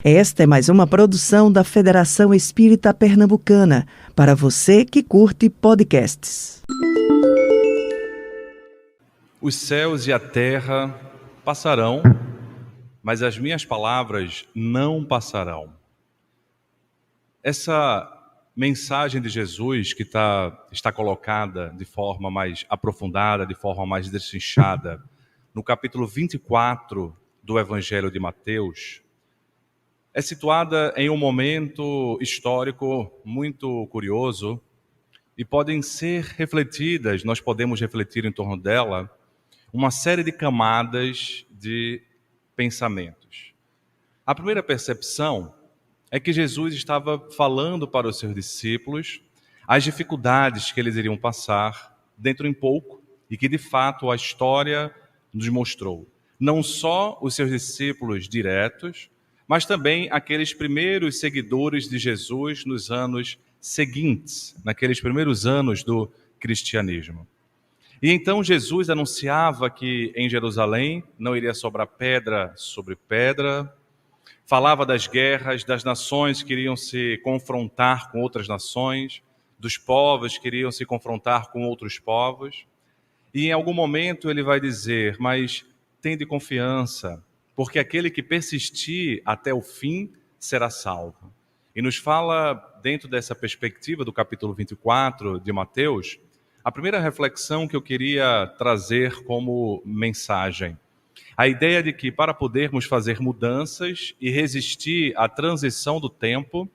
Esta é mais uma produção da Federação Espírita Pernambucana, para você que curte podcasts. Os céus e a terra passarão, mas as minhas palavras não passarão. Essa mensagem de Jesus que está colocada de forma mais aprofundada, de forma mais destrinchada, no capítulo 24 do Evangelho de Mateus, é situada em um momento histórico muito curioso e podem ser refletidas, nós podemos refletir em torno dela, uma série de camadas de pensamentos. A primeira percepção é que Jesus estava falando para os seus discípulos as dificuldades que eles iriam passar dentro em pouco e que de fato a história nos mostrou. Não só os seus discípulos diretos, mas também aqueles primeiros seguidores de Jesus nos anos seguintes, naqueles primeiros anos do cristianismo. E então Jesus anunciava que em Jerusalém não iria sobrar pedra sobre pedra, falava das guerras, das nações que iriam se confrontar com outras nações, dos povos que iriam se confrontar com outros povos. E em algum momento ele vai dizer, mas tende confiança, porque aquele que persistir até o fim será salvo. E nos fala, dentro dessa perspectiva do capítulo 24 de Mateus, a primeira reflexão que eu queria trazer como mensagem. A ideia de que para podermos fazer mudanças e resistir à transição do tempo,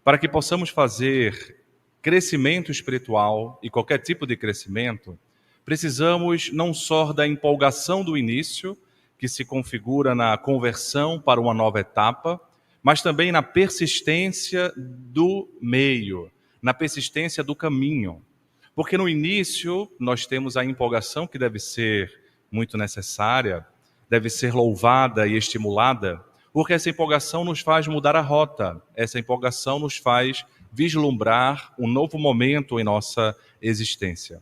para que possamos fazer crescimento espiritual e qualquer tipo de crescimento, precisamos não só da empolgação do início, que se configura na conversão para uma nova etapa, mas também na persistência do meio, na persistência do caminho. Porque no início nós temos a empolgação que deve ser muito necessária, deve ser louvada e estimulada, porque essa empolgação nos faz mudar a rota, essa empolgação nos faz vislumbrar um novo momento em nossa existência.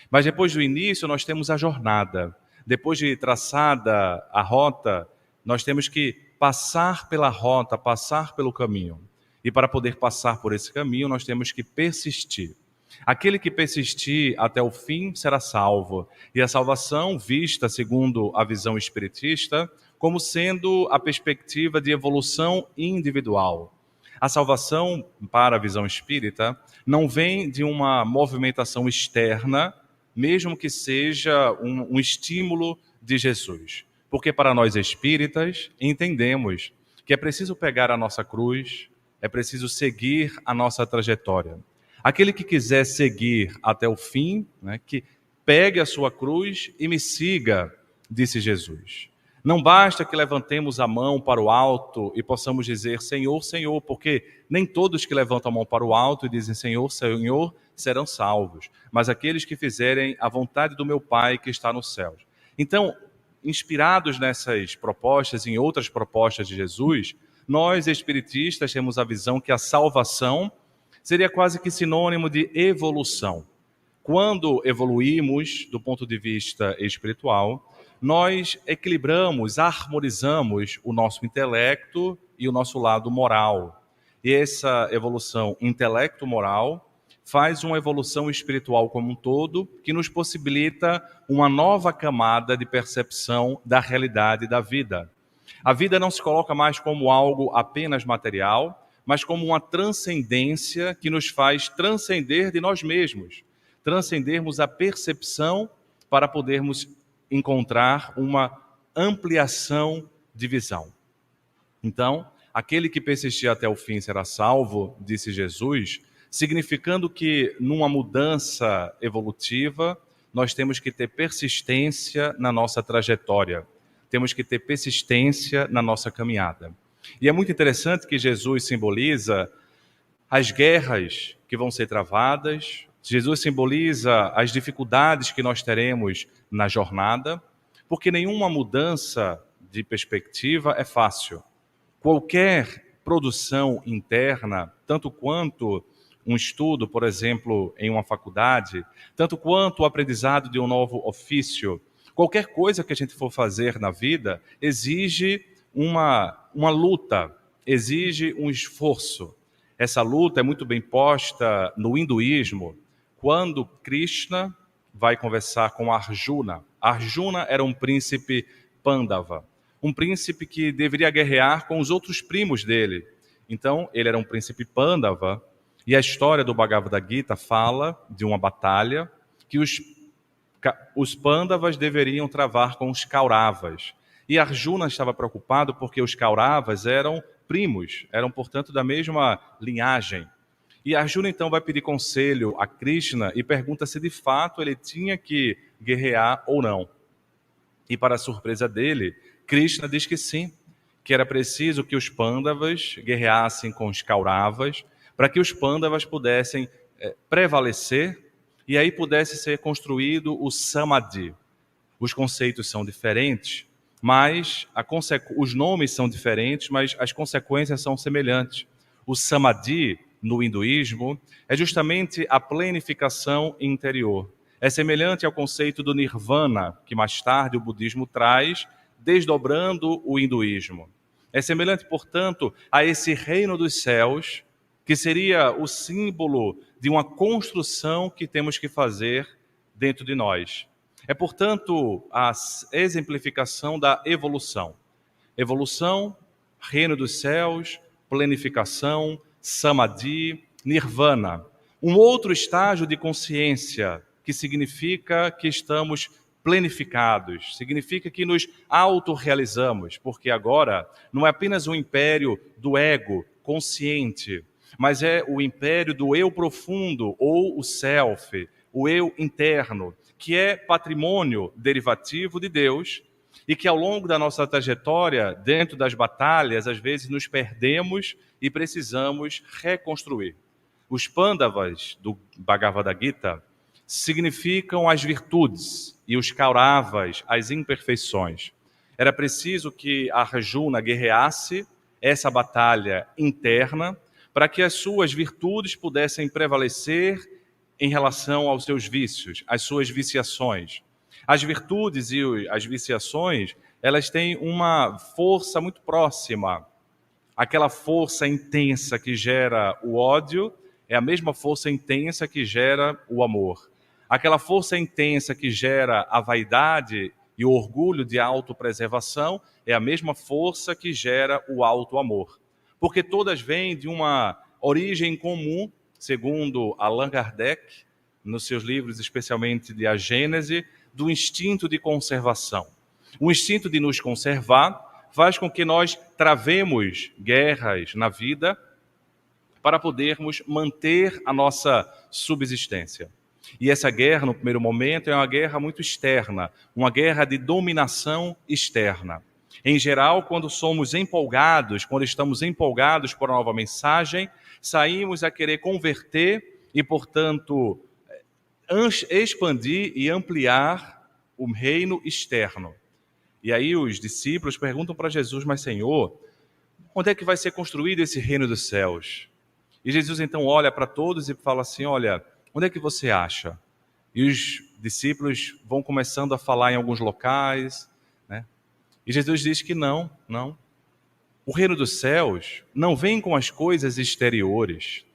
Mas depois do início nós temos a jornada. Depois de traçada a rota, nós temos que passar pela rota, passar pelo caminho. E para poder passar por esse caminho, nós temos que persistir. Aquele que persistir até o fim será salvo. E a salvação, vista segundo a visão espiritista, como sendo a perspectiva de evolução individual. A salvação, para a visão espírita, não vem de uma movimentação externa, mesmo que seja um estímulo de Jesus. Porque para nós espíritas, entendemos que é preciso pegar a nossa cruz, é preciso seguir a nossa trajetória. Aquele que quiser seguir até o fim, que pegue a sua cruz e me siga, disse Jesus. Não basta que levantemos a mão para o alto e possamos dizer Senhor, Senhor, porque nem todos que levantam a mão para o alto e dizem Senhor, Senhor, serão salvos, mas aqueles que fizerem a vontade do meu Pai que está nos céus. Então, inspirados nessas propostas e em outras propostas de Jesus, nós espiritistas temos a visão que a salvação seria quase que sinônimo de evolução. Quando evoluímos do ponto de vista espiritual, nós equilibramos, harmonizamos o nosso intelecto e o nosso lado moral. E essa evolução intelecto-moral faz uma evolução espiritual como um todo, que nos possibilita uma nova camada de percepção da realidade da vida. A vida não se coloca mais como algo apenas material, mas como uma transcendência que nos faz transcender de nós mesmos, transcendermos a percepção para podermos encontrar uma ampliação de visão. Então, aquele que persistir até o fim será salvo, disse Jesus, significando que numa mudança evolutiva, nós temos que ter persistência na nossa trajetória, temos que ter persistência na nossa caminhada. E é muito interessante que Jesus simboliza as guerras que vão ser travadas, Jesus simboliza as dificuldades que nós teremos na jornada, porque nenhuma mudança de perspectiva é fácil. Qualquer produção interna, tanto quanto um estudo, por exemplo, em uma faculdade, tanto quanto o aprendizado de um novo ofício, qualquer coisa que a gente for fazer na vida exige uma luta, exige um esforço. Essa luta é muito bem posta no hinduísmo, quando Krishna vai conversar com Arjuna. Arjuna era um príncipe Pandava, um príncipe que deveria guerrear com os outros primos dele. Então, ele era um príncipe Pandava, e a história do Bhagavad Gita fala de uma batalha que os Pandavas deveriam travar com os Kauravas. E Arjuna estava preocupado porque os Kauravas eram primos, eram, portanto, da mesma linhagem. E Arjuna, então, vai pedir conselho a Krishna e pergunta se, de fato, ele tinha que guerrear ou não. E, para a surpresa dele, Krishna diz que sim, que era preciso que os Pandavas guerreassem com os Kauravas, para que os Pandavas pudessem prevalecer e aí pudesse ser construído o Samadhi. Os conceitos são diferentes, mas os nomes são diferentes, mas as consequências são semelhantes. O Samadhi, no hinduísmo, é justamente a plenificação interior. É semelhante ao conceito do Nirvana, que mais tarde o budismo traz, desdobrando o hinduísmo. É semelhante, portanto, a esse reino dos céus, que seria o símbolo de uma construção que temos que fazer dentro de nós. É, portanto, a exemplificação da evolução. Evolução, reino dos céus, plenificação, samadhi, nirvana. Um outro estágio de consciência, que significa que estamos plenificados, significa que nos autorrealizamos, porque agora não é apenas um império do ego consciente, mas é o império do eu profundo, ou o self, o eu interno, que é patrimônio derivativo de Deus e que ao longo da nossa trajetória, dentro das batalhas, às vezes nos perdemos e precisamos reconstruir. Os Pandavas do Bhagavad Gita significam as virtudes e os Kauravas as imperfeições. Era preciso que Arjuna guerreasse essa batalha interna para que as suas virtudes pudessem prevalecer em relação aos seus vícios, às suas viciações. As virtudes e as viciações, elas têm uma força muito próxima. Aquela força intensa que gera o ódio é a mesma força intensa que gera o amor. Aquela força intensa que gera a vaidade e o orgulho de autopreservação é a mesma força que gera o auto-amor. Porque todas vêm de uma origem comum, segundo Allan Kardec, nos seus livros, especialmente de A Gênese, do instinto de conservação. O instinto de nos conservar faz com que nós travemos guerras na vida para podermos manter a nossa subsistência. E essa guerra, no primeiro momento, é uma guerra muito externa, uma guerra de dominação externa. Em geral, quando estamos empolgados por uma nova mensagem, saímos a querer converter e, portanto, expandir e ampliar o reino externo. E aí os discípulos perguntam para Jesus: mas Senhor, onde é que vai ser construído esse reino dos céus? E Jesus então olha para todos e fala assim: olha, onde é que você acha? E os discípulos vão começando a falar em alguns locais, né? E Jesus diz que não. O reino dos céus não vem com as coisas exteriores.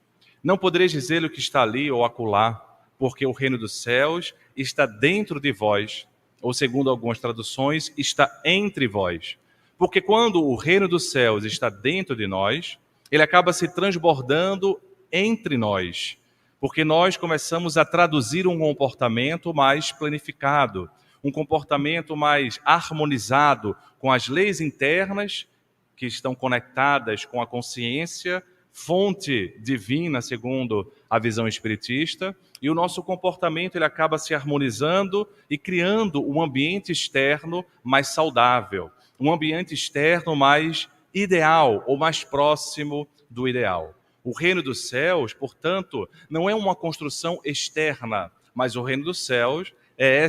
Não podereis dizer o que está ali ou acolá, porque o reino dos céus está dentro de vós, ou segundo algumas traduções, está entre vós. Porque quando o reino dos céus está dentro de nós, ele acaba se transbordando entre nós, porque nós começamos a traduzir um comportamento mais planificado, um comportamento mais harmonizado com as leis internas que estão conectadas com a consciência, fonte divina, segundo a visão espiritista, e o nosso comportamento ele acaba se harmonizando e criando um ambiente externo mais saudável, um ambiente externo mais ideal ou mais próximo do ideal. O reino dos céus, portanto, não é uma construção externa, mas o reino dos céus é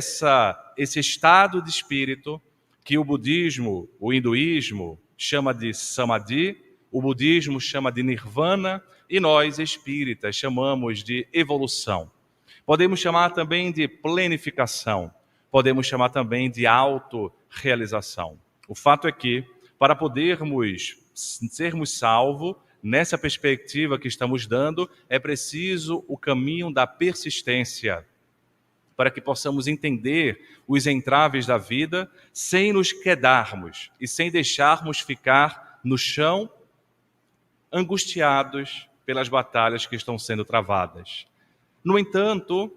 esse estado de espírito que o budismo, o hinduísmo, chama de samadhi, o budismo chama de nirvana e nós, espíritas, chamamos de evolução. Podemos chamar também de plenificação, podemos chamar também de autorrealização. O fato é que, para podermos sermos salvos, nessa perspectiva que estamos dando, é preciso o caminho da persistência, para que possamos entender os entraves da vida sem nos quedarmos e sem deixarmos ficar no chão angustiados pelas batalhas que estão sendo travadas. No entanto,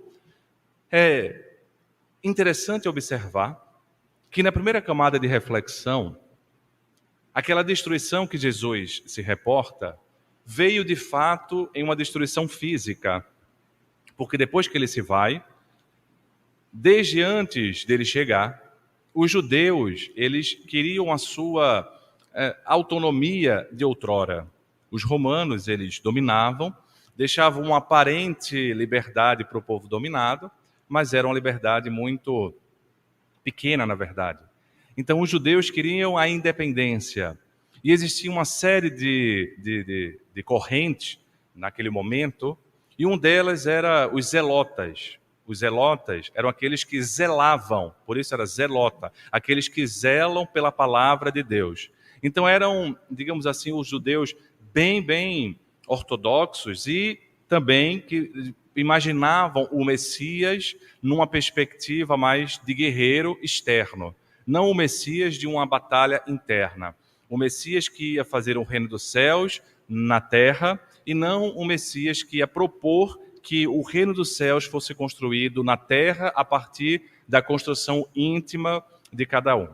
é interessante observar que na primeira camada de reflexão, aquela destruição que Jesus se reporta veio de fato em uma destruição física, porque depois que ele se vai, desde antes dele chegar, os judeus eles queriam a sua autonomia de outrora. Os romanos eles dominavam, deixavam uma aparente liberdade para o povo dominado, mas era uma liberdade muito pequena, na verdade. Então, os judeus queriam a independência. E existia uma série de correntes naquele momento, e um delas era os zelotas. Os zelotas eram aqueles que zelavam, por isso era zelota, aqueles que zelam pela palavra de Deus. Então, eram, digamos assim, os judeus bem ortodoxos e também que imaginavam o Messias numa perspectiva mais de guerreiro externo, não o Messias de uma batalha interna. O Messias que ia fazer o reino dos céus na terra e não o Messias que ia propor que o reino dos céus fosse construído na terra a partir da construção íntima de cada um.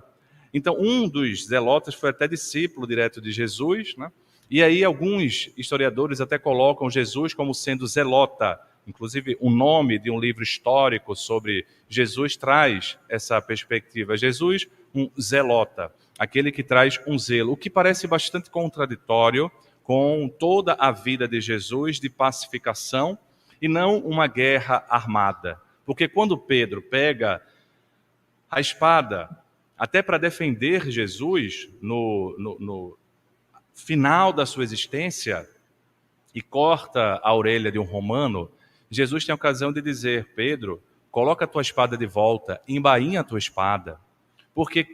Então, um dos zelotas foi até discípulo direto de Jesus, né? E aí alguns historiadores até colocam Jesus como sendo zelota. Inclusive, o nome de um livro histórico sobre Jesus traz essa perspectiva. Jesus, um zelota, aquele que traz um zelo, o que parece bastante contraditório com toda a vida de Jesus de pacificação e não uma guerra armada. Porque quando Pedro pega a espada até para defender Jesus no final da sua existência e corta a orelha de um romano, Jesus tem a ocasião de dizer: Pedro, coloca a tua espada de volta, embainha a tua espada, porque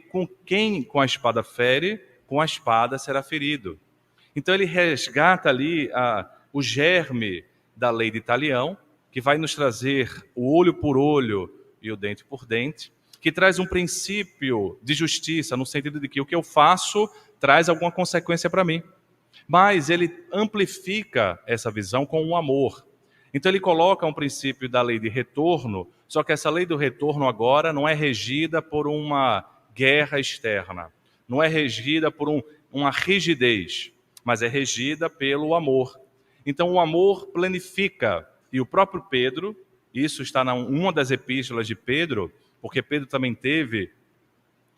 quem com a espada fere, com a espada será ferido. Então ele resgata ali o germe da lei de Talião, que vai nos trazer o olho por olho e o dente por dente, que traz um princípio de justiça, no sentido de que o que eu faço traz alguma consequência para mim. Mas ele amplifica essa visão com o amor. Então ele coloca um princípio da lei de retorno, só que essa lei do retorno agora não é regida por uma guerra externa, não é regida por uma rigidez, mas é regida pelo amor. Então o amor planifica, e o próprio Pedro, isso está em uma das epístolas de Pedro, porque Pedro também teve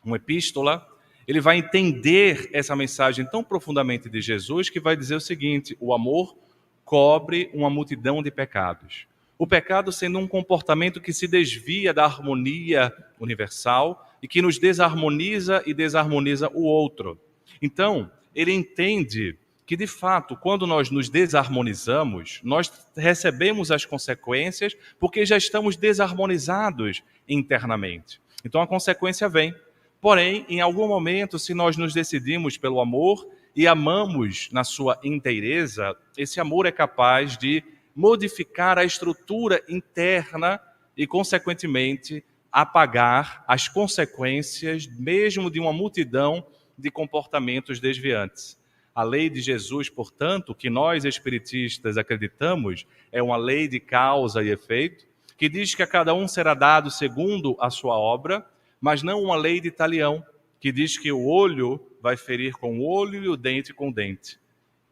uma epístola, ele vai entender essa mensagem tão profundamente de Jesus que vai dizer o seguinte: o amor cobre uma multidão de pecados. O pecado sendo um comportamento que se desvia da harmonia universal e que nos desarmoniza e desarmoniza o outro. Então, ele entende que, de fato, quando nós nos desarmonizamos, nós recebemos as consequências porque já estamos desarmonizados internamente. Então, a consequência vem. Porém, em algum momento, se nós nos decidimos pelo amor e amamos na sua inteireza, esse amor é capaz de modificar a estrutura interna e, consequentemente, apagar as consequências mesmo de uma multidão de comportamentos desviantes. A lei de Jesus, portanto, que nós espiritistas acreditamos, é uma lei de causa e efeito, que diz que a cada um será dado segundo a sua obra, mas não uma lei de Talião, que diz que o olho vai ferir com o olho e o dente com o dente.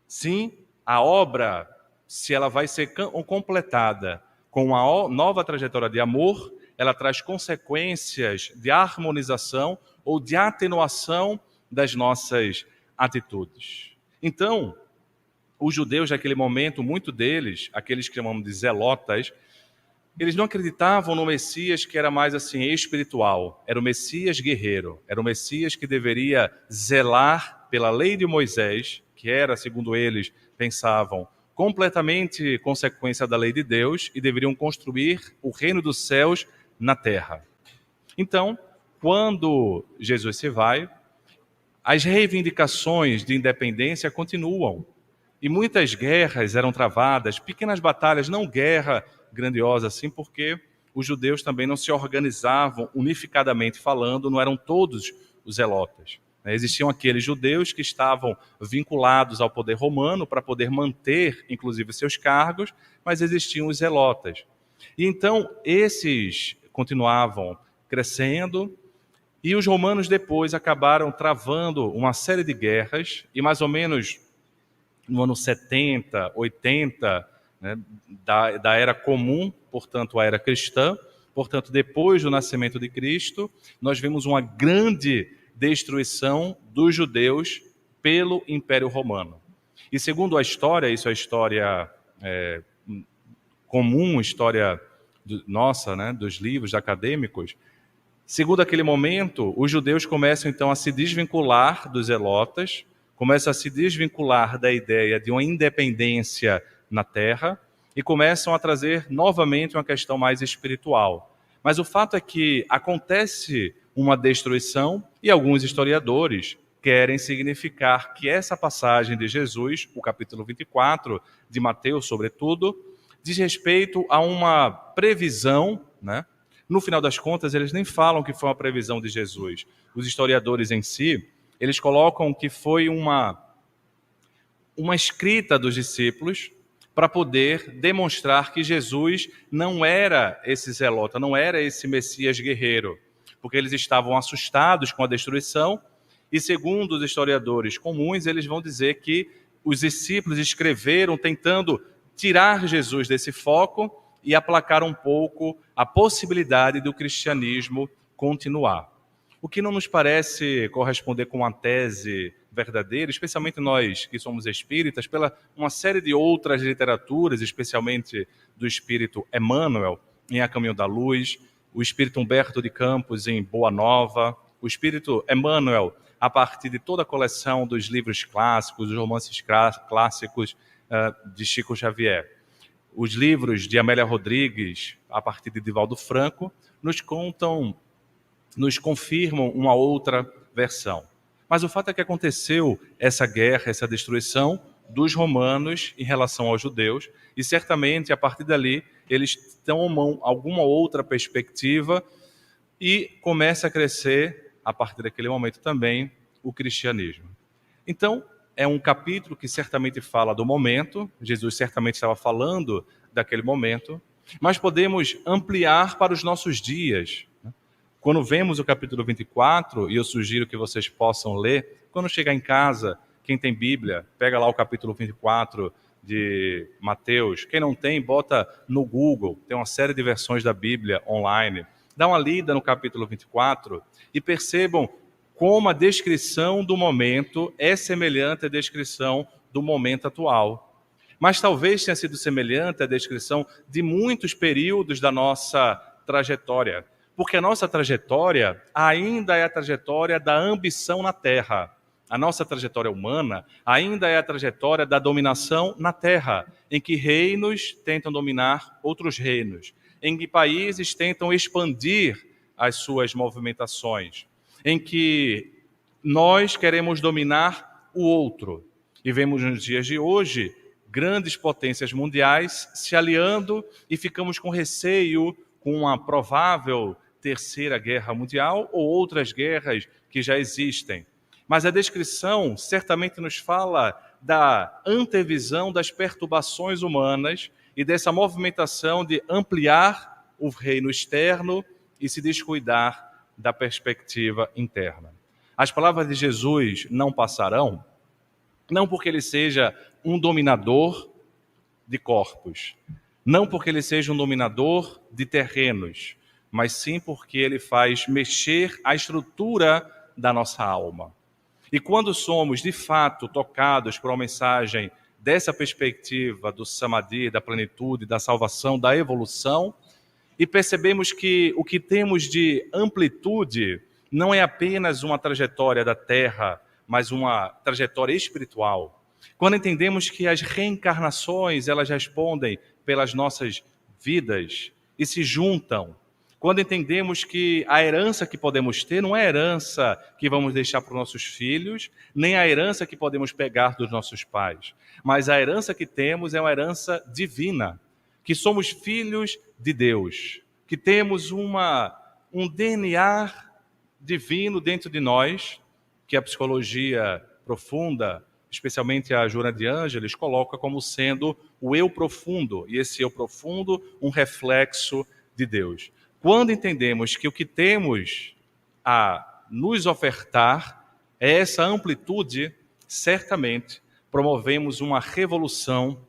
Sim, a obra, se ela vai ser completada com uma nova trajetória de amor, ela traz consequências de harmonização ou de atenuação das nossas atitudes. Então, os judeus naquele momento, muitos deles, aqueles que chamamos de zelotas, eles não acreditavam no Messias que era mais assim espiritual, era o Messias guerreiro, era o Messias que deveria zelar pela lei de Moisés, que era, segundo eles, pensavam, completamente consequência da lei de Deus e deveriam construir o reino dos céus na terra. Então, quando Jesus se vai, as reivindicações de independência continuam. E muitas guerras eram travadas, pequenas batalhas, não guerra grandiosa assim, porque os judeus também não se organizavam unificadamente falando, não eram todos os zelotas. Existiam aqueles judeus que estavam vinculados ao poder romano para poder manter, inclusive, seus cargos, mas existiam os zelotas. E então, esses continuavam crescendo, e os romanos depois acabaram travando uma série de guerras, e mais ou menos no ano 70, 80, né, da era comum, portanto, a era cristã, portanto, depois do nascimento de Cristo, nós vemos uma grande destruição dos judeus pelo Império Romano. E segundo a história, isso é história comum, história nossa, né, dos livros acadêmicos, segundo aquele momento, os judeus começam então a se desvincular dos zelotas, começam a se desvincular da ideia de uma independência na terra e começam a trazer novamente uma questão mais espiritual. Mas o fato é que acontece uma destruição e alguns historiadores querem significar que essa passagem de Jesus, o capítulo 24 de Mateus, sobretudo, diz respeito a uma previsão, né? No final das contas, eles nem falam que foi uma previsão de Jesus. Os historiadores em si, eles colocam que foi uma escrita dos discípulos para poder demonstrar que Jesus não era esse zelota, não era esse Messias guerreiro, porque eles estavam assustados com a destruição, e segundo os historiadores comuns, eles vão dizer que os discípulos escreveram tentando tirar Jesus desse foco e aplacar um pouco a possibilidade do cristianismo continuar. O que não nos parece corresponder com uma tese verdadeira, especialmente nós que somos espíritas, pela uma série de outras literaturas, especialmente do espírito Emmanuel, em A Caminho da Luz, o espírito Humberto de Campos, em Boa Nova, o espírito Emmanuel, a partir de toda a coleção dos livros clássicos, dos romances clássicos de Chico Xavier. Os livros de Amélia Rodrigues, a partir de Divaldo Franco, nos confirmam uma outra versão. Mas o fato é que aconteceu essa guerra, essa destruição dos romanos em relação aos judeus, e certamente a partir dali eles tomam alguma outra perspectiva e começa a crescer, a partir daquele momento também, o cristianismo. Então, é um capítulo que certamente fala do momento, Jesus certamente estava falando daquele momento, mas podemos ampliar para os nossos dias. Quando vemos o capítulo 24, e eu sugiro que vocês possam ler, quando chegar em casa, quem tem Bíblia, pega lá o capítulo 24 de Mateus. Quem não tem, bota no Google, tem uma série de versões da Bíblia online. Dá uma lida no capítulo 24 e percebam como a descrição do momento é semelhante à descrição do momento atual. Mas talvez tenha sido semelhante à descrição de muitos períodos da nossa trajetória. Porque a nossa trajetória ainda é a trajetória da ambição na terra. A nossa trajetória humana ainda é a trajetória da dominação na terra, em que reinos tentam dominar outros reinos, em que países tentam expandir as suas movimentações, em que nós queremos dominar o outro. E vemos nos dias de hoje grandes potências mundiais se aliando e ficamos com receio com uma provável terceira guerra mundial ou outras guerras que já existem. Mas a descrição certamente nos fala da antevisão das perturbações humanas e dessa movimentação de ampliar o reino externo e se descuidar da perspectiva interna. As palavras de Jesus não passarão, não porque ele seja um dominador de corpos, não porque ele seja um dominador de terrenos, mas sim porque ele faz mexer a estrutura da nossa alma. E quando somos, de fato, tocados por uma mensagem dessa perspectiva do samadhi, da plenitude, da salvação, da evolução, e percebemos que o que temos de amplitude não é apenas uma trajetória da Terra, mas uma trajetória espiritual. Quando entendemos que as reencarnações, elas respondem pelas nossas vidas e se juntam, Quando entendemos que a herança que podemos ter não é a herança que vamos deixar para os nossos filhos, nem a herança que podemos pegar dos nossos pais, mas a herança que temos é uma herança divina, que somos filhos de Deus, que temos um DNA divino dentro de nós, que a psicologia profunda, especialmente a Joana de Ângeles, coloca como sendo o eu profundo, e esse eu profundo, um reflexo de Deus. Quando entendemos que o que temos a nos ofertar é essa amplitude, certamente promovemos uma revolução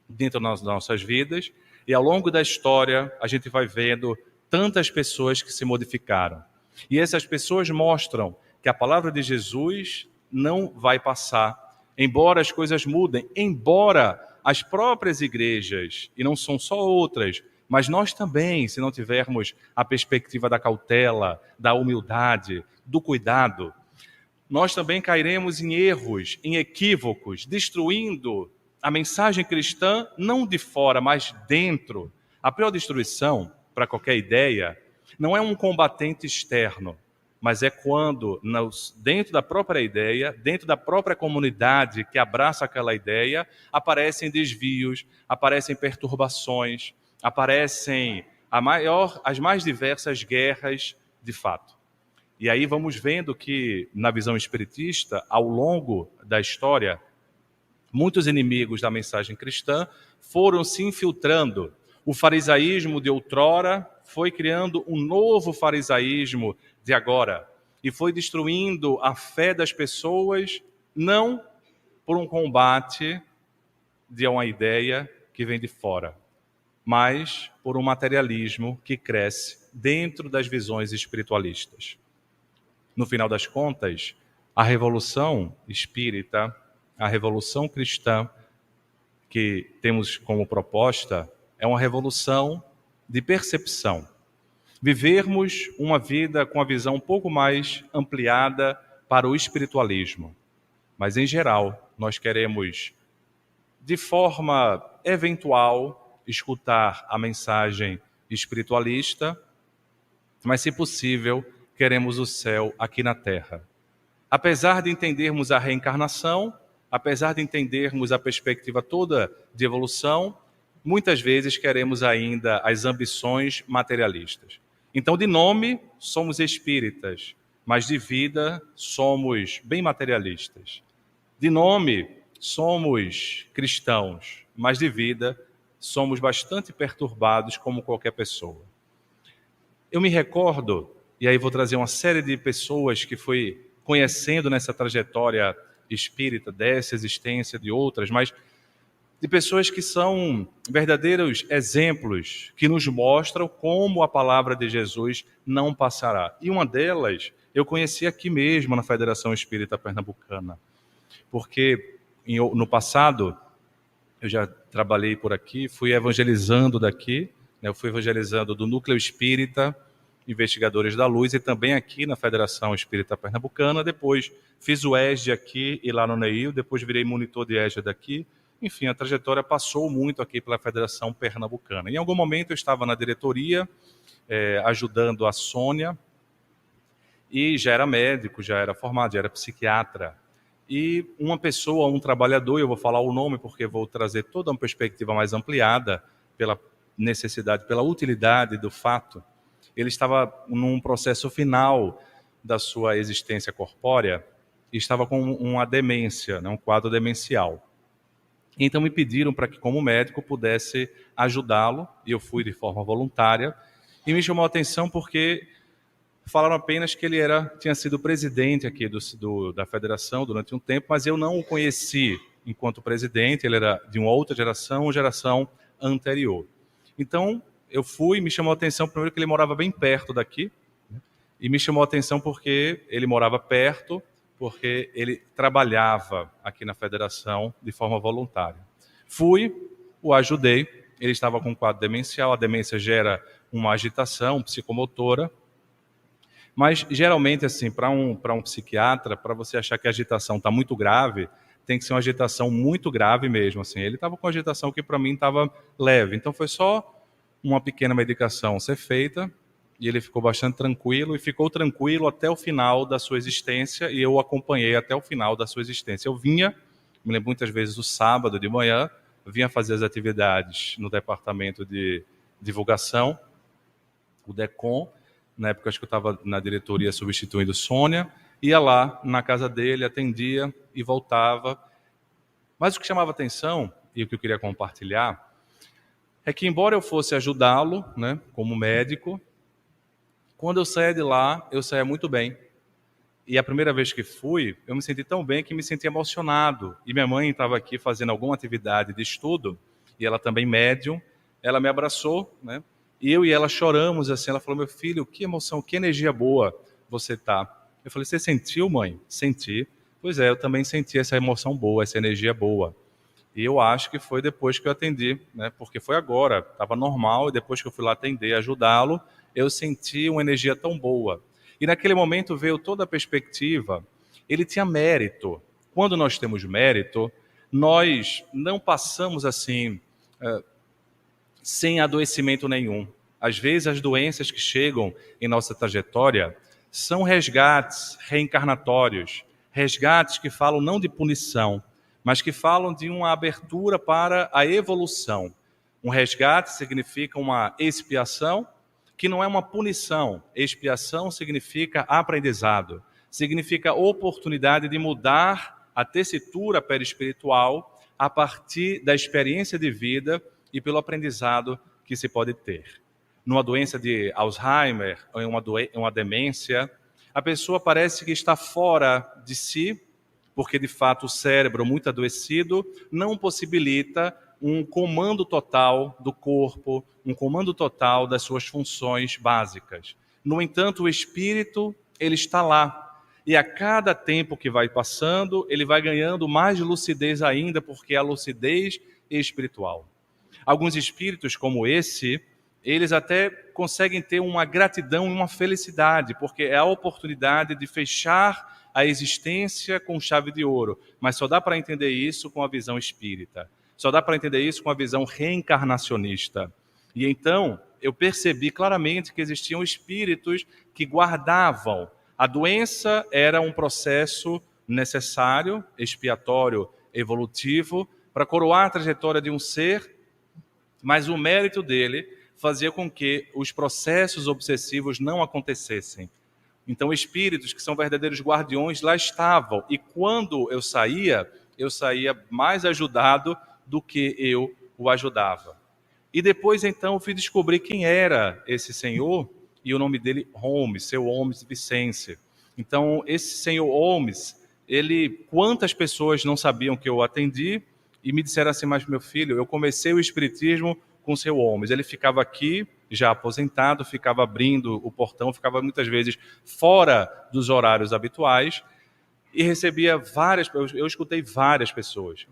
dentro das nossas vidas, e ao longo da história a gente vai vendo tantas pessoas que se modificaram. E essas pessoas mostram que a palavra de Jesus não vai passar, embora as coisas mudem, embora as próprias igrejas, e não são só outras, mas nós também, se não tivermos a perspectiva da cautela, da humildade, do cuidado, nós também cairemos em erros, em equívocos, destruindo a mensagem cristã, não de fora, mas dentro. A pior destruição, para qualquer ideia, não é um combatente externo, mas é quando, dentro da própria ideia, dentro da própria comunidade que abraça aquela ideia, aparecem desvios, aparecem perturbações, aparecem as mais diversas guerras de fato. E aí vamos vendo que, na visão espiritista, ao longo da história, muitos inimigos da mensagem cristã foram se infiltrando. O farisaísmo de outrora foi criando um novo farisaísmo de agora e foi destruindo a fé das pessoas, não por um combate de uma ideia que vem de fora, mas por um materialismo que cresce dentro das visões espiritualistas. No final das contas, a revolução espírita, a revolução cristã que temos como proposta é uma revolução de percepção. Vivermos uma vida com a visão um pouco mais ampliada para o espiritualismo. Mas, em geral, nós queremos, de forma eventual, escutar a mensagem espiritualista, mas, se possível, queremos o céu aqui na terra. Apesar de entendermos a reencarnação, apesar de entendermos a perspectiva toda de evolução, muitas vezes queremos ainda as ambições materialistas. Então, de nome, somos espíritas, mas de vida somos bem materialistas. De nome, somos cristãos, mas de vida somos bastante perturbados como qualquer pessoa. Eu me recordo, e aí vou trazer uma série de pessoas que fui conhecendo nessa trajetória espírita, dessa existência, de outras, mas de pessoas que são verdadeiros exemplos, que nos mostram como a palavra de Jesus não passará. E uma delas eu conheci aqui mesmo, na Federação Espírita Pernambucana, porque no passado eu já trabalhei por aqui, fui evangelizando daqui, eu fui evangelizando do Núcleo Espírita, Investigadores da Luz, e também aqui na Federação Espírita Pernambucana. Depois fiz o ESD aqui e lá no NEIL, depois virei monitor de ESD daqui. Enfim, a trajetória passou muito aqui pela Federação Pernambucana. Em algum momento eu estava na diretoria, ajudando a Sônia, e já era médico, já era formado, já era psiquiatra. E uma pessoa, um trabalhador, eu vou falar o nome porque vou trazer toda uma perspectiva mais ampliada pela necessidade, pela utilidade do fato. Ele estava num processo final da sua existência corpórea e estava com uma demência, um quadro demencial. Então me pediram para que, como médico, pudesse ajudá-lo, e eu fui de forma voluntária, e me chamou a atenção porque falaram apenas que ele tinha sido presidente aqui da federação durante um tempo, mas eu não o conheci enquanto presidente, ele era de uma outra geração anterior. Então, eu fui, me chamou a atenção primeiro que ele morava bem perto daqui, e me chamou a atenção porque ele morava perto, porque ele trabalhava aqui na federação de forma voluntária. Fui, o ajudei, ele estava com um quadro demencial, a demência gera uma agitação psicomotora, mas geralmente, assim, para um psiquiatra, para você achar que a agitação está muito grave, tem que ser uma agitação muito grave mesmo. Assim. Ele estava com agitação que para mim estava leve, então foi só uma pequena medicação ser feita, e ele ficou bastante tranquilo, e ficou tranquilo até o final da sua existência, e eu o acompanhei até o final da sua existência. Eu vinha, me lembro muitas vezes, do sábado de manhã, vinha fazer as atividades no departamento de divulgação, o DECOM, na época acho que eu estava na diretoria substituindo Sônia, ia lá na casa dele, atendia e voltava. Mas o que chamava atenção, e o que eu queria compartilhar, é que embora eu fosse ajudá-lo, né, como médico, quando eu saía de lá, eu saía muito bem. E a primeira vez que fui, eu me senti tão bem que me senti emocionado. E minha mãe estava aqui fazendo alguma atividade de estudo, e ela também médium, ela me abraçou, né? E eu e ela choramos assim, ela falou, meu filho, que emoção, que energia boa você tá. Eu falei, você sentiu, mãe? Senti. Pois é, eu também senti essa emoção boa, essa energia boa. E eu acho que foi depois que eu atendi, né? Porque foi agora, estava normal, e depois que eu fui lá atender, ajudá-lo, eu senti uma energia tão boa. E naquele momento veio toda a perspectiva, ele tinha mérito. Quando nós temos mérito, nós não passamos assim, sem adoecimento nenhum. Às vezes as doenças que chegam em nossa trajetória são resgates reencarnatórios, resgates que falam não de punição, mas que falam de uma abertura para a evolução. Um resgate significa uma expiação, que não é uma punição. Expiação significa aprendizado, significa oportunidade de mudar a tessitura perispiritual a partir da experiência de vida e pelo aprendizado que se pode ter. Numa doença de Alzheimer, ou em uma demência, a pessoa parece que está fora de si, porque de fato o cérebro muito adoecido não possibilita um comando total do corpo, um comando total das suas funções básicas. No entanto, o espírito, ele está lá. E a cada tempo que vai passando, ele vai ganhando mais lucidez ainda, porque é a lucidez espiritual. Alguns espíritos como esse, eles até conseguem ter uma gratidão e uma felicidade, porque é a oportunidade de fechar a existência com chave de ouro. Mas só dá para entender isso com a visão espírita. Só dá para entender isso com a visão reencarnacionista. E então, eu percebi claramente que existiam espíritos que guardavam. A doença era um processo necessário, expiatório, evolutivo, para coroar a trajetória de um ser, mas o mérito dele fazia com que os processos obsessivos não acontecessem. Então, espíritos que são verdadeiros guardiões lá estavam. E quando eu saía mais ajudado do que eu o ajudava. E depois, então, eu fui descobrir quem era esse senhor, e o nome dele, Holmes, seu Holmes Vicente. Então, esse senhor Holmes, quantas pessoas não sabiam que eu atendi, e me disseram assim, mas meu filho, eu comecei o espiritismo com o seu Holmes. Ele ficava aqui, já aposentado, ficava abrindo o portão, ficava muitas vezes fora dos horários habituais, e recebia eu escutei várias pessoas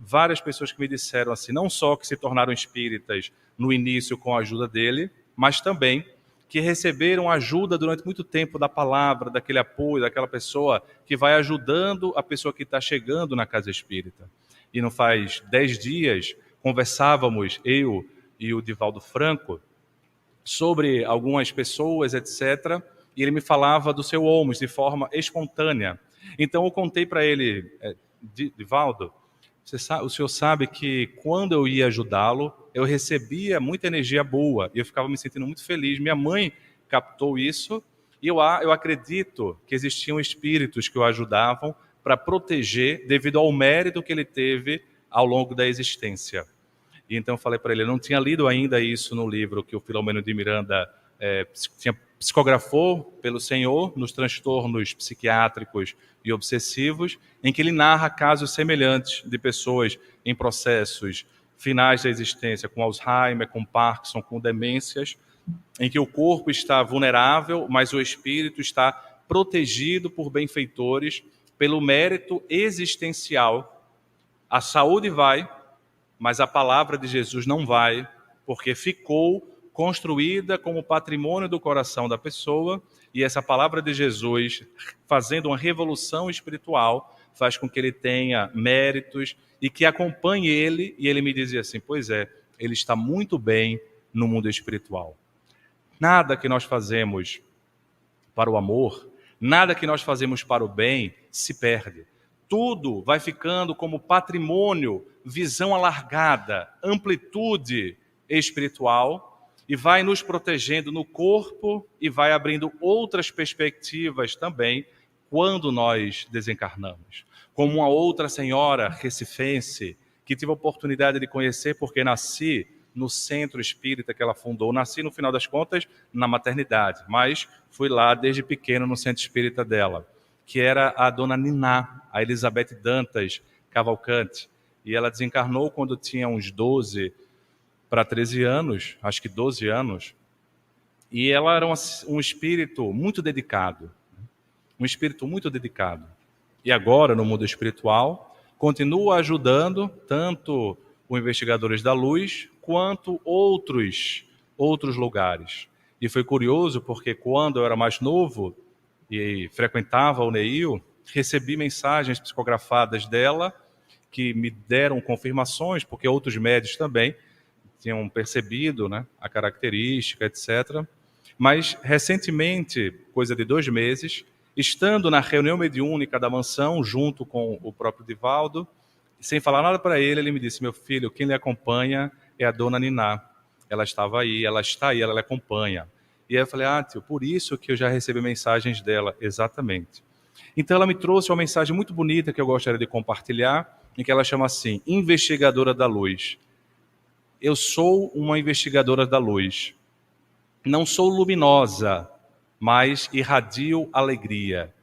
que me disseram assim, não só que se tornaram espíritas no início com a ajuda dele, mas também que receberam ajuda durante muito tempo da palavra, daquele apoio, daquela pessoa que vai ajudando a pessoa que está chegando na casa espírita. E não faz 10 dias, conversávamos, eu e o Divaldo Franco, sobre algumas pessoas, etc., e ele me falava do seu Holmes de forma espontânea. Então eu contei para ele, Divaldo, o senhor sabe que quando eu ia ajudá-lo, eu recebia muita energia boa, e eu ficava me sentindo muito feliz. Minha mãe captou isso, e eu acredito que existiam espíritos que o ajudavam para proteger, devido ao mérito que ele teve ao longo da existência. E então eu falei para ele, eu não tinha lido ainda isso no livro que o Filomeno de Miranda psicografou pelo Senhor nos transtornos psiquiátricos e obsessivos, em que ele narra casos semelhantes de pessoas em processos finais da existência, com Alzheimer, com Parkinson, com demências, em que o corpo está vulnerável, mas o espírito está protegido por benfeitores, pelo mérito existencial. A saúde vai, mas a palavra de Jesus não vai, porque ficou construída como patrimônio do coração da pessoa, e essa palavra de Jesus, fazendo uma revolução espiritual, faz com que ele tenha méritos e que acompanhe ele. E ele me dizia assim, pois é, ele está muito bem no mundo espiritual. Nada que nós fazemos para o amor, nada que nós fazemos para o bem se perde. Tudo vai ficando como patrimônio, visão alargada, amplitude espiritual, e vai nos protegendo no corpo e vai abrindo outras perspectivas também quando nós desencarnamos. Como uma outra senhora recifense que tive a oportunidade de conhecer porque nasci no centro espírita que ela fundou. Nasci, no final das contas, na maternidade, mas fui lá desde pequeno no centro espírita dela, que era a dona Niná, a Elizabeth Dantas Cavalcante. E ela desencarnou quando tinha uns 12 para 13 anos, acho que 12 anos. E ela era um espírito muito dedicado, um espírito muito dedicado. E agora, no mundo espiritual, continua ajudando tanto os investigadores da luz quanto outros lugares. E foi curioso porque quando eu era mais novo e frequentava o NEIL, recebi mensagens psicografadas dela que me deram confirmações, porque outros médios também tinham percebido, né, a característica, etc. Mas, recentemente, coisa de 2 meses, estando na reunião mediúnica da mansão, junto com o próprio Divaldo, sem falar nada para ele, ele me disse: meu filho, quem lhe acompanha é a dona Niná. Ela estava aí, ela está aí, ela lhe acompanha. E aí eu falei: tio, por isso que eu já recebi mensagens dela, exatamente. Então ela me trouxe uma mensagem muito bonita que eu gostaria de compartilhar, em que ela chama assim: investigadora da luz. Eu sou uma investigadora da luz. Não sou luminosa, mas irradio alegria.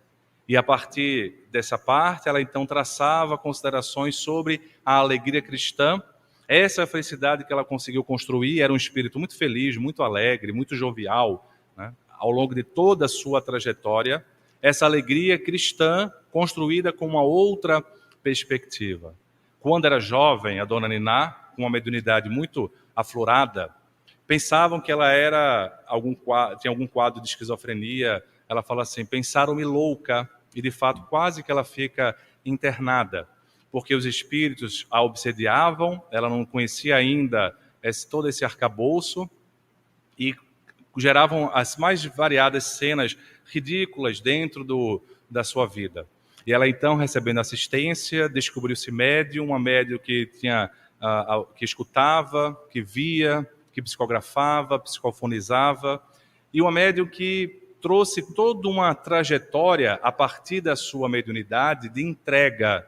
E a partir dessa parte, ela então traçava considerações sobre a alegria cristã. Essa é a felicidade que ela conseguiu construir. Era um espírito muito feliz, muito alegre, muito jovial, né, ao longo de toda a sua trajetória. Essa alegria cristã construída com uma outra perspectiva. Quando era jovem, a dona Niná, com uma mediunidade muito aflorada, pensavam que ela tinha algum quadro de esquizofrenia. Ela fala assim: pensaram-me louca. E, de fato, quase que ela fica internada, porque os espíritos a obsediavam, ela não conhecia ainda todo esse arcabouço, e geravam as mais variadas cenas ridículas dentro da sua vida. E ela, então, recebendo assistência, descobriu-se médium, uma médium que escutava, que via, que psicografava, psicofonizava, e uma médium que trouxe toda uma trajetória a partir da sua mediunidade de entrega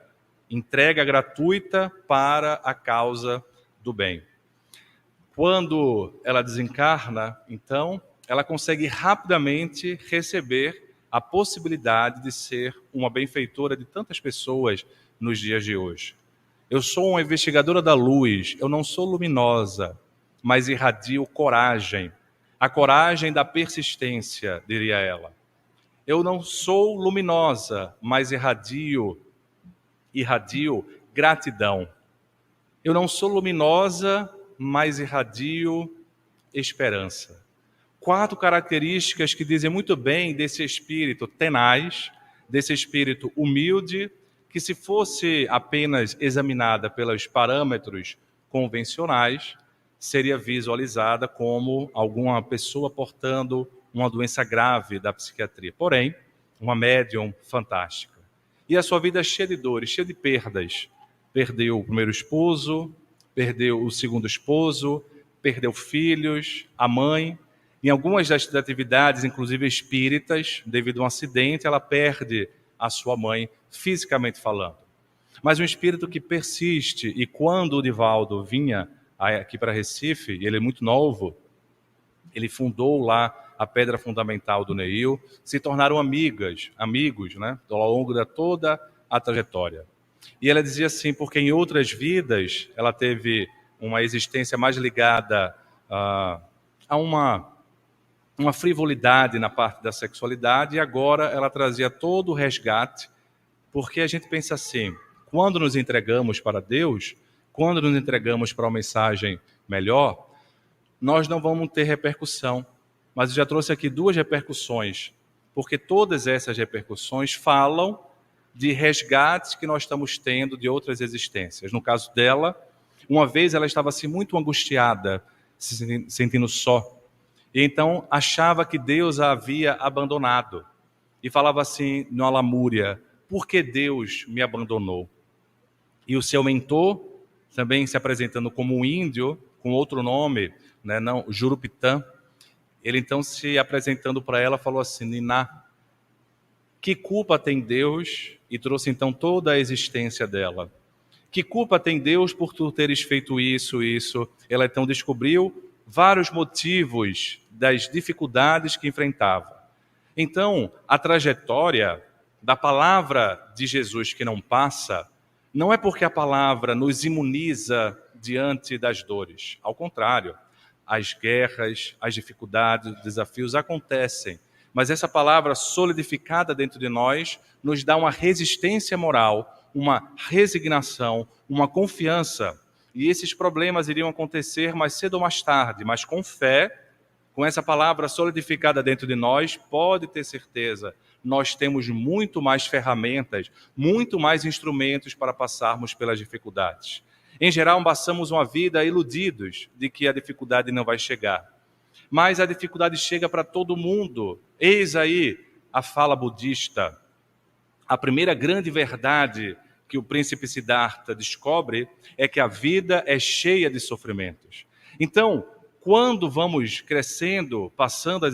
gratuita para a causa do bem. Quando ela desencarna, então, ela consegue rapidamente receber a possibilidade de ser uma benfeitora de tantas pessoas nos dias de hoje. Eu sou uma investigadora da luz, eu não sou luminosa, mas irradio coragem. A coragem da persistência, diria ela. Eu não sou luminosa, mas irradio gratidão. Eu não sou luminosa, mas irradio esperança. 4 características que dizem muito bem desse espírito tenaz, desse espírito humilde, que se fosse apenas examinada pelos parâmetros convencionais, seria visualizada como alguma pessoa portando uma doença grave da psiquiatria. Porém, uma médium fantástica. E a sua vida é cheia de dores, cheia de perdas. Perdeu o primeiro esposo, perdeu o segundo esposo, perdeu filhos, a mãe. Em algumas das atividades, inclusive espíritas, devido a um acidente, ela perde a sua mãe, fisicamente falando. Mas um espírito que persiste, e quando o Divaldo vinha aqui para Recife, e ele é muito novo, ele fundou lá a pedra fundamental do NEIL, se tornaram amigos, né, ao longo de toda a trajetória. E ela dizia assim, porque em outras vidas ela teve uma existência mais ligada a uma frivolidade na parte da sexualidade, e agora ela trazia todo o resgate, porque a gente pensa assim: quando nos entregamos para Deus, quando nos entregamos para uma mensagem melhor, nós não vamos ter repercussão. Mas eu já trouxe aqui 2 repercussões, porque todas essas repercussões falam de resgates que nós estamos tendo de outras existências. No caso dela, uma vez ela estava assim muito angustiada, se sentindo só. E então achava que Deus a havia abandonado. E falava assim, numa lamúria: por que Deus me abandonou? E o seu mentor, também se apresentando como um índio, com outro nome, né, não, Jurupitã, ele então se apresentando para ela falou assim: Niná, que culpa tem Deus? E trouxe então toda a existência dela. Que culpa tem Deus por tu teres feito isso, isso? Ela então descobriu vários motivos das dificuldades que enfrentava. Então, a trajetória da palavra de Jesus que não passa, não é porque a palavra nos imuniza diante das dores. Ao contrário, as guerras, as dificuldades, os desafios acontecem. Mas essa palavra solidificada dentro de nós nos dá uma resistência moral, uma resignação, uma confiança. E esses problemas iriam acontecer mais cedo ou mais tarde, mas com fé, com essa palavra solidificada dentro de nós, pode ter certeza, nós temos muito mais ferramentas, muito mais instrumentos para passarmos pelas dificuldades. Em geral, passamos uma vida iludidos de que a dificuldade não vai chegar. Mas a dificuldade chega para todo mundo. Eis aí a fala budista. A primeira grande verdade que o príncipe Siddhartha descobre é que a vida é cheia de sofrimentos. Então, quando vamos crescendo, passando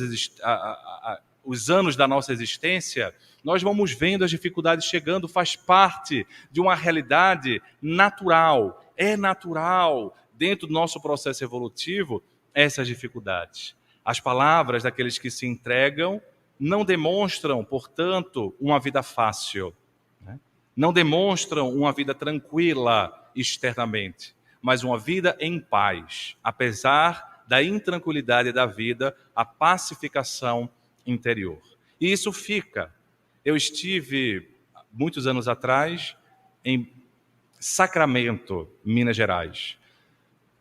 os anos da nossa existência, nós vamos vendo as dificuldades chegando, faz parte de uma realidade natural. É natural, dentro do nosso processo evolutivo, essas dificuldades. As palavras daqueles que se entregam não demonstram, portanto, uma vida fácil, né? Não demonstram uma vida tranquila externamente, mas uma vida em paz, apesar da intranquilidade da vida, a pacificação interior. E isso fica. Eu estive, muitos anos atrás, em Sacramento, Minas Gerais.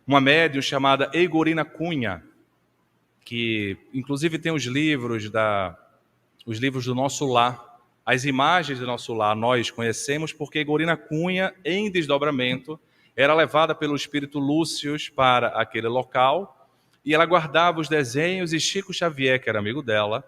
Uma médium chamada Egorina Cunha, que inclusive tem os livros do Nosso Lar. As imagens do Nosso Lar nós conhecemos porque Egorina Cunha, em desdobramento, era levada pelo espírito Lúcius para aquele local e ela guardava os desenhos e Chico Xavier, que era amigo dela,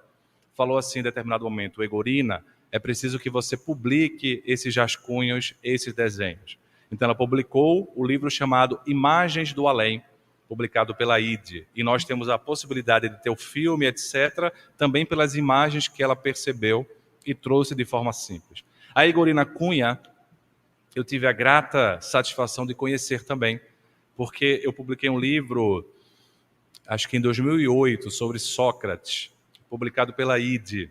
falou assim em determinado momento: Egorina, é preciso que você publique esses rascunhos, esses desenhos. Então ela publicou o livro chamado Imagens do Além, publicado pela IDE. E nós temos a possibilidade de ter o filme, etc., também pelas imagens que ela percebeu e trouxe de forma simples. A Egorina Cunha, eu tive a grata satisfação de conhecer também, porque eu publiquei um livro, acho que em 2008, sobre Sócrates, publicado pela IDE.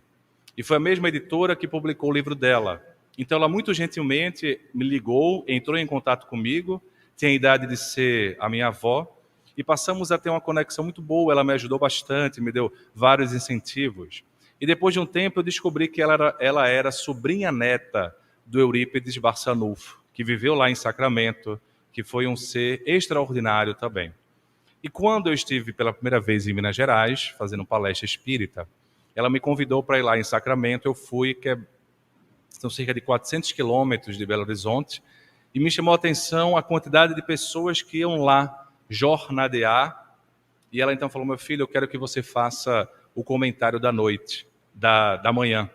E foi a mesma editora que publicou o livro dela. Então ela muito gentilmente me ligou, entrou em contato comigo, tinha a idade de ser a minha avó, e passamos a ter uma conexão muito boa. Ela me ajudou bastante, me deu vários incentivos. E depois de um tempo eu descobri que ela era sobrinha neta do Eurípides Barçanufo, que viveu lá em Sacramento, que foi um ser extraordinário também. E quando eu estive pela primeira vez em Minas Gerais, fazendo palestra espírita, ela me convidou para ir lá em Sacramento. Eu fui, que são cerca de 400 quilômetros de Belo Horizonte, e me chamou a atenção a quantidade de pessoas que iam lá jornadear. E ela então falou: meu filho, eu quero que você faça o comentário da noite, da manhã.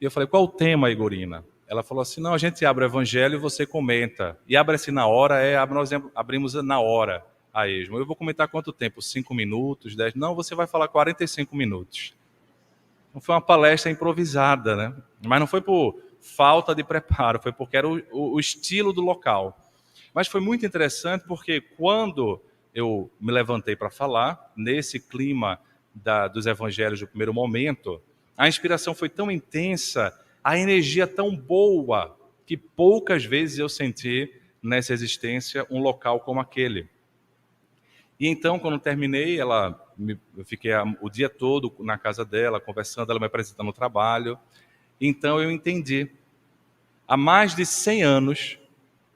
E eu falei: qual o tema, Egorina? Ela falou assim: não, a gente abre o evangelho e você comenta. E abre-se na hora, nós abrimos na hora a esmo. Eu vou comentar quanto tempo? 5 minutos, 10? Não, você vai falar 45 minutos. Não foi uma palestra improvisada, né? Mas não foi por falta de preparo, foi porque era o estilo do local. Mas foi muito interessante porque quando eu me levantei para falar, nesse clima dos evangelhos do primeiro momento, a inspiração foi tão intensa, a energia tão boa, que poucas vezes eu senti nessa existência um local como aquele. E então, quando terminei, eu fiquei o dia todo na casa dela, conversando, ela me apresentando o trabalho. Então eu entendi. Há mais de 100 anos,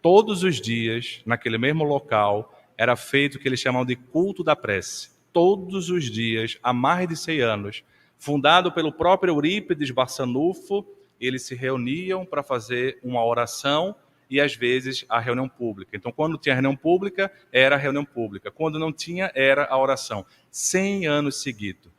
todos os dias, naquele mesmo local, era feito o que eles chamam de culto da prece. Todos os dias, há mais de 100 anos, fundado pelo próprio Eurípides Barçanufo, eles se reuniam para fazer uma oração e às vezes a reunião pública. Então, quando tinha reunião pública, era a reunião pública. Quando não tinha, era a oração. 100 anos seguidos.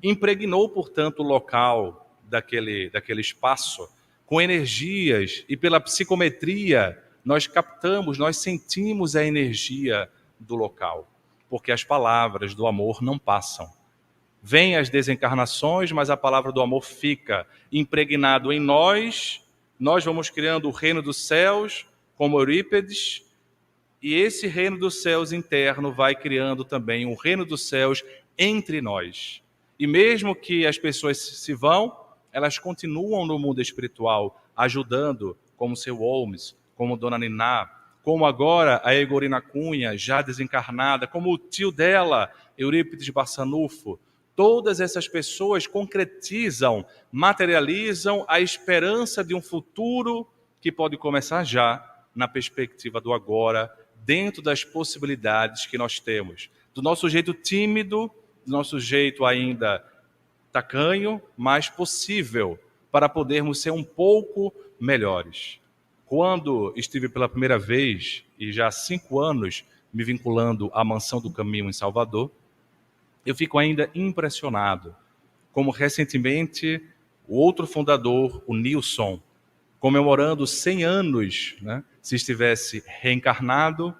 Impregnou, portanto, o local daquele espaço com energias, e pela psicometria nós captamos, nós sentimos a energia do local, porque as palavras do amor não passam. Vêm as desencarnações, mas a palavra do amor fica impregnado em nós. Nós vamos criando o reino dos céus, como Eurípides, e esse reino dos céus interno vai criando também o reino dos céus entre nós. E mesmo que as pessoas se vão, elas continuam no mundo espiritual, ajudando, como seu Holmes, como Dona Niná, como agora a Egorina Cunha, já desencarnada, como o tio dela, Eurípides Barçanufo. Todas essas pessoas concretizam, materializam a esperança de um futuro que pode começar já, na perspectiva do agora, dentro das possibilidades que nós temos. Do nosso jeito tímido, do nosso jeito ainda tacanho, mas possível, para podermos ser um pouco melhores. Quando estive pela primeira vez, e já há 5 anos, me vinculando à Mansão do Caminho em Salvador, eu fico ainda impressionado, como recentemente o outro fundador, o Nilson, comemorando 100 anos, né? Se estivesse reencarnado,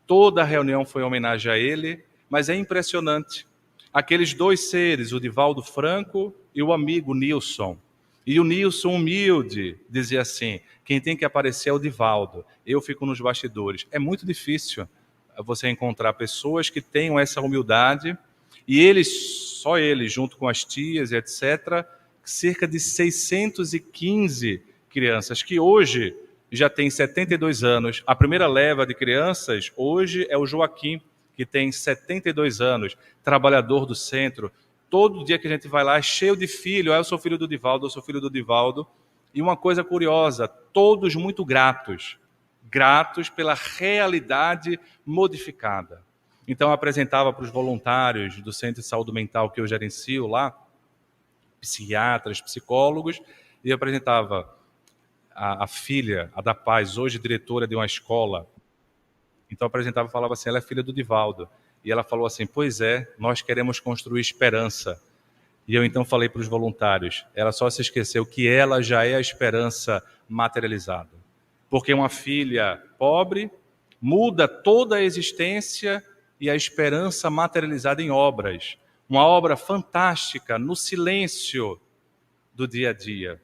toda a reunião foi em homenagem a ele, mas é impressionante. Aqueles 2 seres, o Divaldo Franco e o amigo Nilson. E o Nilson, humilde, dizia assim, quem tem que aparecer é o Divaldo, eu fico nos bastidores. É muito difícil você encontrar pessoas que tenham essa humildade, e eles, só eles, junto com as tias e etc., cerca de 615 crianças, que hoje já tem 72 anos. A primeira leva de crianças hoje é o Joaquim, que tem 72 anos, trabalhador do centro. Todo dia que a gente vai lá é cheio de filho. Eu sou filho do Divaldo, eu sou filho do Divaldo. E uma coisa curiosa, todos muito gratos. Gratos pela realidade modificada. Então, eu apresentava para os voluntários do Centro de Saúde Mental que eu gerencio lá, psiquiatras, psicólogos, e eu apresentava a filha, a da Paz, hoje diretora de uma escola. Então, eu apresentava e falava assim, ela é filha do Divaldo. E ela falou assim, pois é, nós queremos construir esperança. E eu então falei para os voluntários, ela só se esqueceu que ela já é a esperança materializada. Porque uma filha pobre muda toda a existência e a esperança materializada em obras. Uma obra fantástica, no silêncio do dia a dia.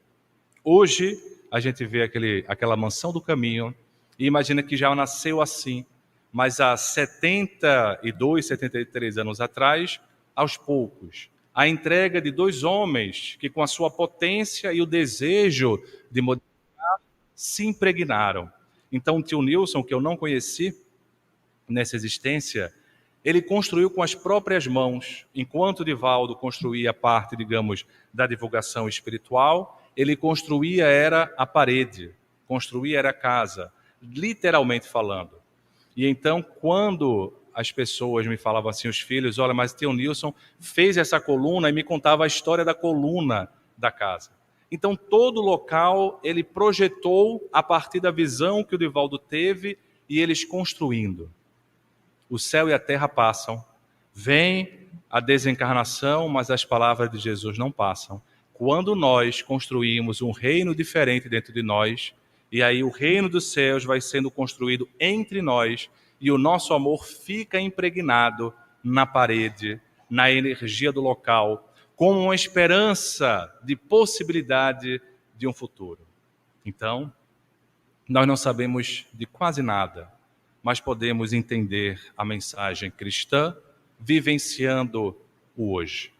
Hoje, a gente vê aquela Mansão do Caminho e imagina que já nasceu assim. Mas há 72, 73 anos atrás, aos poucos, a entrega de 2 homens que, com a sua potência e o desejo de modificar, se impregnaram. Então, o tio Nilson, que eu não conheci nessa existência, ele construiu com as próprias mãos. Enquanto o Divaldo construía a parte, digamos, da divulgação espiritual, ele construía era a parede, construía era a casa, literalmente falando. E então, quando as pessoas me falavam assim, os filhos, olha, mas o tio Nilson fez essa coluna e me contava a história da coluna da casa. Então, todo local ele projetou a partir da visão que o Divaldo teve e eles construindo. O céu e a terra passam, vem a desencarnação, mas as palavras de Jesus não passam. Quando nós construímos um reino diferente dentro de nós, e aí o reino dos céus vai sendo construído entre nós e o nosso amor fica impregnado na parede, na energia do local, com uma esperança de possibilidade de um futuro. Então, nós não sabemos de quase nada, mas podemos entender a mensagem cristã vivenciando o hoje.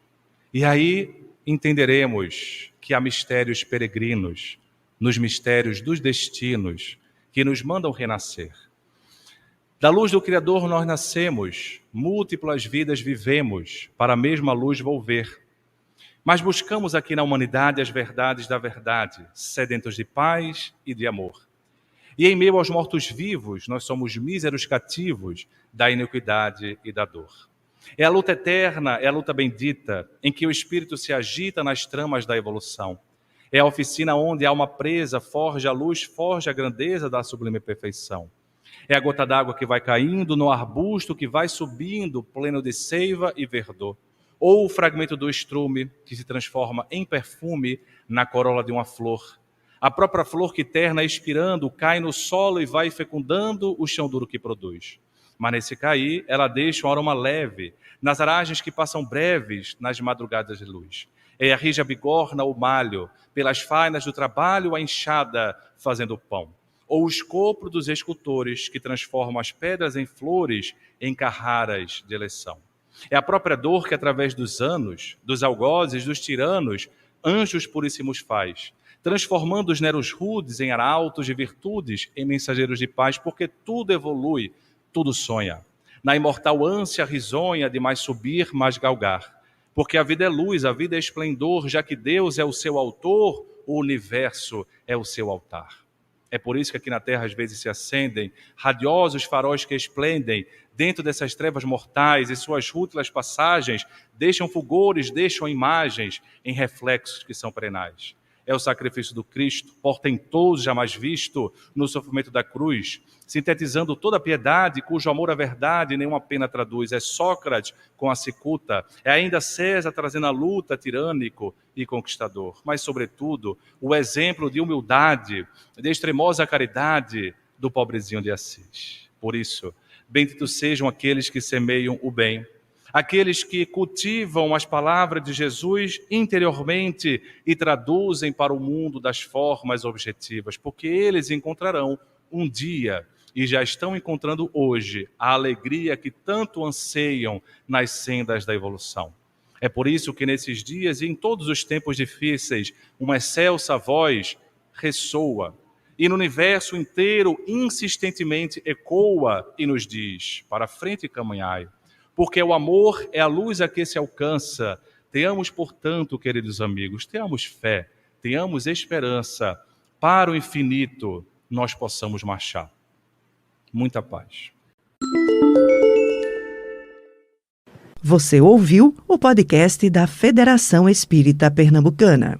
E aí entenderemos que há mistérios peregrinos, nos mistérios dos destinos que nos mandam renascer. Da luz do Criador nós nascemos, múltiplas vidas vivemos, para a mesma luz volver. Mas buscamos aqui na humanidade as verdades da verdade, sedentos de paz e de amor. E em meio aos mortos-vivos, nós somos míseros cativos da iniquidade e da dor. É a luta eterna, é a luta bendita, em que o espírito se agita nas tramas da evolução. É a oficina onde a alma presa forja a luz, forja a grandeza da sublime perfeição. É a gota d'água que vai caindo no arbusto, que vai subindo, pleno de seiva e verdor. Ou o fragmento do estrume, que se transforma em perfume na corola de uma flor. A própria flor que terna expirando, cai no solo e vai fecundando o chão duro que produz. Mas nesse cair, ela deixa um aroma leve, nas aragens que passam breves nas madrugadas de luz. É a rija bigorna o malho, pelas fainas do trabalho a enxada fazendo o pão. Ou o escopro dos escultores que transformam as pedras em flores, em carraras de eleição. É a própria dor que através dos anos, dos algozes, dos tiranos, anjos puríssimos faz, transformando os neros rudes em arautos de virtudes, em mensageiros de paz, porque tudo evolui, tudo sonha. Na imortal ânsia risonha de mais subir, mais galgar. Porque a vida é luz, a vida é esplendor, já que Deus é o seu autor, o universo é o seu altar. É por isso que aqui na Terra às vezes se acendem radiosos faróis que esplendem dentro dessas trevas mortais, e suas rútilas passagens deixam fulgores, deixam imagens em reflexos que são perenais. É o sacrifício do Cristo, portentoso, jamais visto, no sofrimento da cruz, sintetizando toda a piedade, cujo amor à verdade nenhuma pena traduz. É Sócrates com a cicuta, é ainda César trazendo a luta tirânico e conquistador, mas, sobretudo, o exemplo de humildade, de extremosa caridade do pobrezinho de Assis. Por isso, benditos sejam aqueles que semeiam o bem, aqueles que cultivam as palavras de Jesus interiormente e traduzem para o mundo das formas objetivas, porque eles encontrarão um dia, e já estão encontrando hoje, a alegria que tanto anseiam nas sendas da evolução. É por isso que nesses dias e em todos os tempos difíceis, uma excelsa voz ressoa, e no universo inteiro insistentemente ecoa e nos diz: para frente caminhai. Porque o amor é a luz a que se alcança. Tenhamos, portanto, queridos amigos, tenhamos fé, tenhamos esperança, para o infinito nós possamos marchar. Muita paz. Você ouviu o podcast da Federação Espírita Pernambucana.